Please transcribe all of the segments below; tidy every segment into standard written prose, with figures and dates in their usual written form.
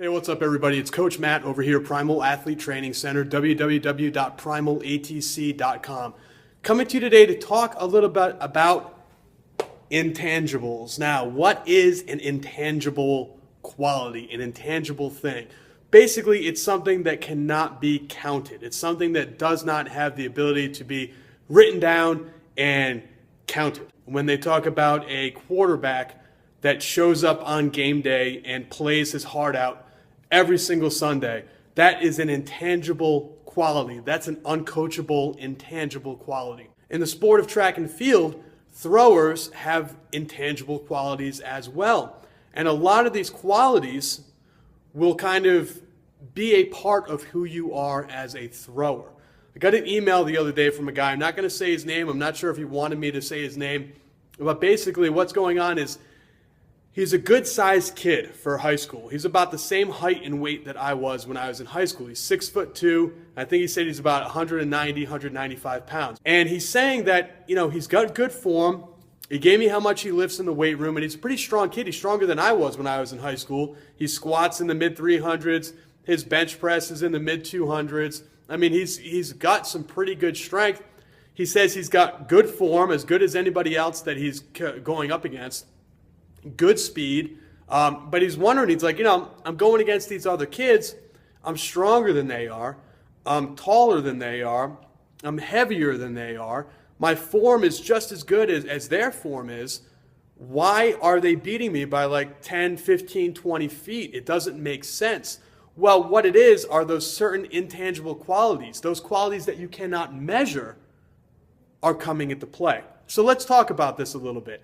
Hey, what's up, everybody? It's Coach Matt over here, Primal Athlete Training Center, www.primalatc.com. Coming to you today to talk a little bit about intangibles. Now, what is an intangible quality, an intangible thing? Basically, it's something that cannot be counted. It's something that does not have the ability to be written down and counted. When they talk about a quarterback that shows up on game day and plays his heart out every single Sunday, that is an intangible quality. That's an uncoachable, intangible quality. In the sport of track and field, throwers have intangible qualities as well. And a lot of these qualities will kind of be a part of who you are as a thrower. I got an email the other day from a guy. I'm not going to say his name. I'm not sure if he wanted me to say his name. But basically what's going on is he's a good-sized kid for high school. He's about the same height and weight that I was when I was in high school. He's 6'2". I think he said he's about 190, 195 pounds. And he's saying that, he's got good form. He gave me how much he lifts in the weight room, and he's a pretty strong kid. He's stronger than I was when I was in high school. He squats in the mid-300s. His bench press is in the mid-200s. I mean, he's got some pretty good strength. He says he's got good form, as good as anybody else that he's going up against. Good speed, but he's wondering, he's like, I'm going against these other kids. I'm stronger than they are. I'm taller than they are. I'm heavier than they are. My form is just as good as their form is. Why are they beating me by like 10, 15, 20 feet? It doesn't make sense. Well, what it is are those certain intangible qualities, those qualities that you cannot measure are coming into play. So let's talk about this a little bit.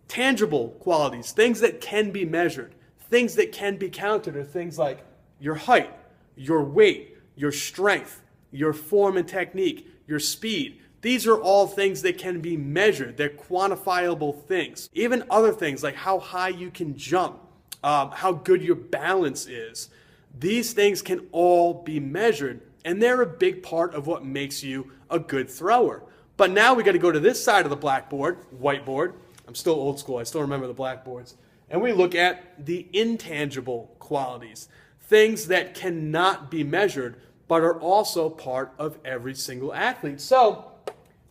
Tangible qualities, things that can be measured, things that can be counted are things like your height, your weight, your strength, your form and technique, your speed. These are all things that can be measured. They're quantifiable things. Even other things like how high you can jump, how good your balance is. These things can all be measured, and they're a big part of what makes you a good thrower. But now we got to go to this side of the whiteboard. I'm still old school. I still remember the blackboards. And we look at the intangible qualities, things that cannot be measured, but are also part of every single athlete. So,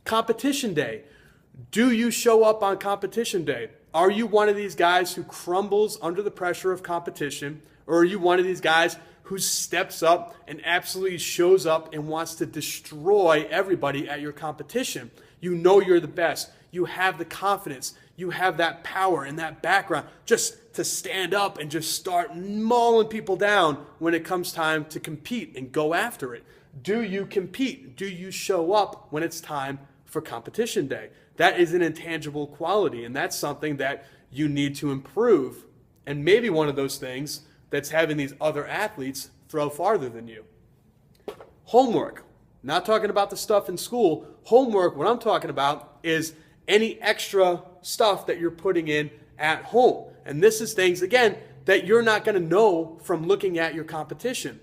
competition day. Do you show up on competition day? Are you one of these guys who crumbles under the pressure of competition? Or are you one of these guys who steps up and absolutely shows up and wants to destroy everybody at your competition? You know you're the best. You have the confidence. You have that power and that background just to stand up and just start mauling people down when it comes time to compete and go after it. Do you compete? Do you show up when it's time for competition day? That is an intangible quality, and that's something that you need to improve. And maybe one of those things that's having these other athletes throw farther than you. Homework. Not talking about the stuff in school. Homework, what I'm talking about is any extra stuff that you're putting in at home. And this is things, again, that you're not going to know from looking at your competition.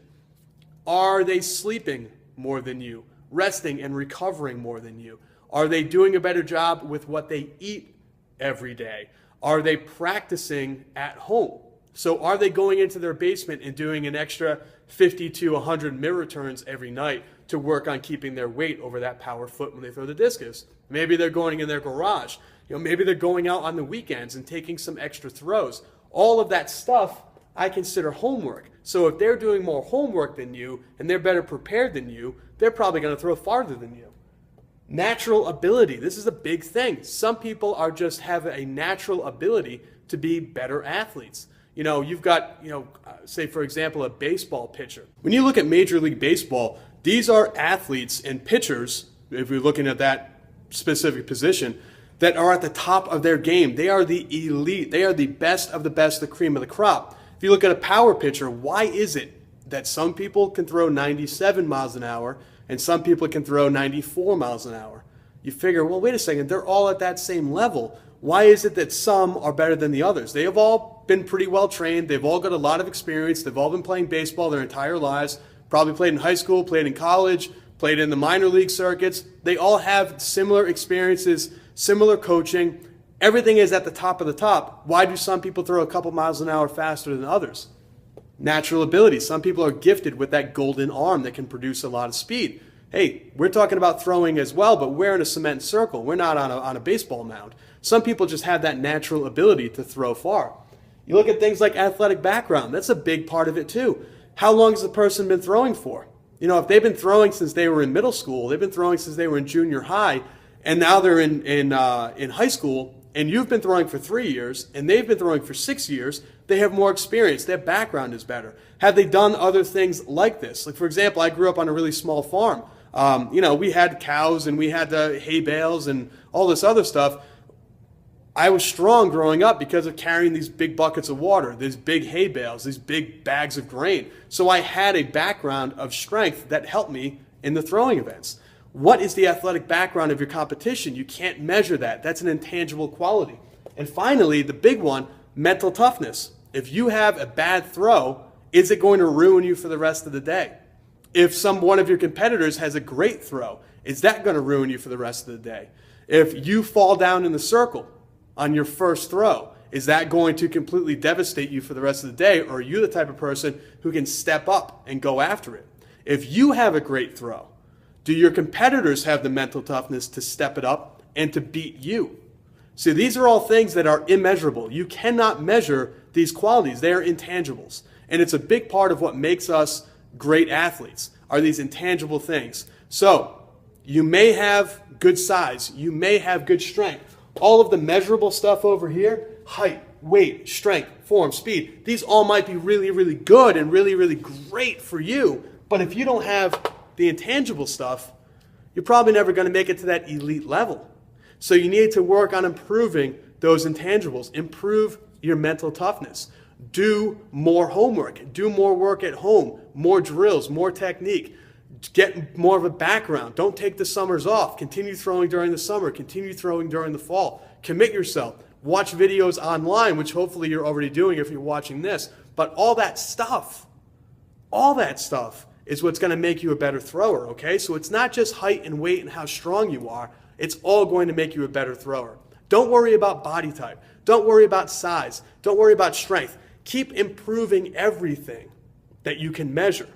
Are they sleeping more than you? Resting and recovering more than you? Are they doing a better job with what they eat every day? Are they practicing at home? So are they going into their basement and doing an extra 50 to 100 mirror turns every night to work on keeping their weight over that power foot when they throw the discus? Maybe they're going in their garage. Maybe they're going out on the weekends and taking some extra throws. All of that stuff I consider homework. So if they're doing more homework than you and they're better prepared than you, they're probably going to throw farther than you. Natural ability. This is a big thing. Some people are just have a natural ability to be better athletes. You've got, say, for example, a baseball pitcher. When you look at Major League Baseball, these are athletes and pitchers, if we're looking at that specific position, that are at the top of their game. They are the elite. They are the best of the best, the cream of the crop. If you look at a power pitcher, why is it that some people can throw 97 miles an hour and some people can throw 94 miles an hour? You figure, well, wait a second, they're all at that same level. Why is it that some are better than the others? They have all been pretty well trained. They've all got a lot of experience. They've all been playing baseball their entire lives. Probably played in high school, played in college, played in the minor league circuits. They all have similar experiences, similar coaching. Everything is at the top of the top. Why do some people throw a couple miles an hour faster than others? Natural ability. Some people are gifted with that golden arm that can produce a lot of speed. Hey, we're talking about throwing as well, but we're in a cement circle. We're not on a baseball mound. Some people just have that natural ability to throw far. You look at things like athletic background. That's a big part of it too. How long has the person been throwing for? You know, if they've been throwing since they were in middle school, they've been throwing since they were in junior high, and now they're in high school, and you've been throwing for 3 years, and they've been throwing for 6 years, they have more experience. Their background is better. Have they done other things like this? Like, for example, I grew up on a really small farm. We had cows, and we had the hay bales and all this other stuff. I was strong growing up because of carrying these big buckets of water, these big hay bales, these big bags of grain. So I had a background of strength that helped me in the throwing events. What is the athletic background of your competition? You can't measure that. That's an intangible quality. And finally, the big one, mental toughness. If you have a bad throw, is it going to ruin you for the rest of the day? If one of your competitors has a great throw, is that going to ruin you for the rest of the day? If you fall down in the circle on your first throw, is that going to completely devastate you for the rest of the day? Or are you the type of person who can step up and go after it? If you have a great throw, do your competitors have the mental toughness to step it up and to beat you? See, these are all things that are immeasurable. You cannot measure these qualities. They are intangibles. And it's a big part of what makes us great athletes, are these intangible things. So, you may have good size. You may have good strength. All of the measurable stuff over here, height, weight, strength, form, speed, these all might be really, really good and really, really great for you. But if you don't have the intangible stuff, you're probably never going to make it to that elite level. So you need to work on improving those intangibles. Improve your mental toughness. Do more homework. Do more work at home. More drills, more technique. Get more of a background. Don't take the summers off. Continue throwing during the summer. Continue throwing during the fall. Commit yourself. Watch videos online, which hopefully you're already doing if you're watching this. But all that stuff is what's going to make you a better thrower, okay? So it's not just height and weight and how strong you are. It's all going to make you a better thrower. Don't worry about body type. Don't worry about size. Don't worry about strength. Keep improving everything that you can measure,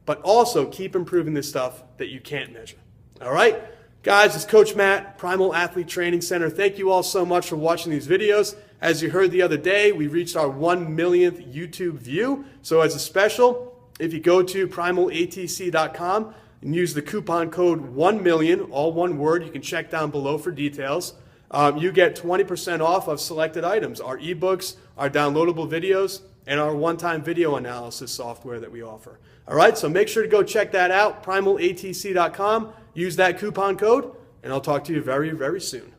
but also keep improving the stuff that you can't measure. All right? Guys, it's Coach Matt, Primal Athlete Training Center. Thank you all so much for watching these videos. As you heard the other day, we reached our 1 millionth YouTube view. So as a special, if you go to primalatc.com and use the coupon code 1million, all one word, you can check down below for details. You get 20% off of selected items, our ebooks, our downloadable videos, and our one-time video analysis software that we offer. All right, so make sure to go check that out, primalatc.com. Use that coupon code, and I'll talk to you very, very soon.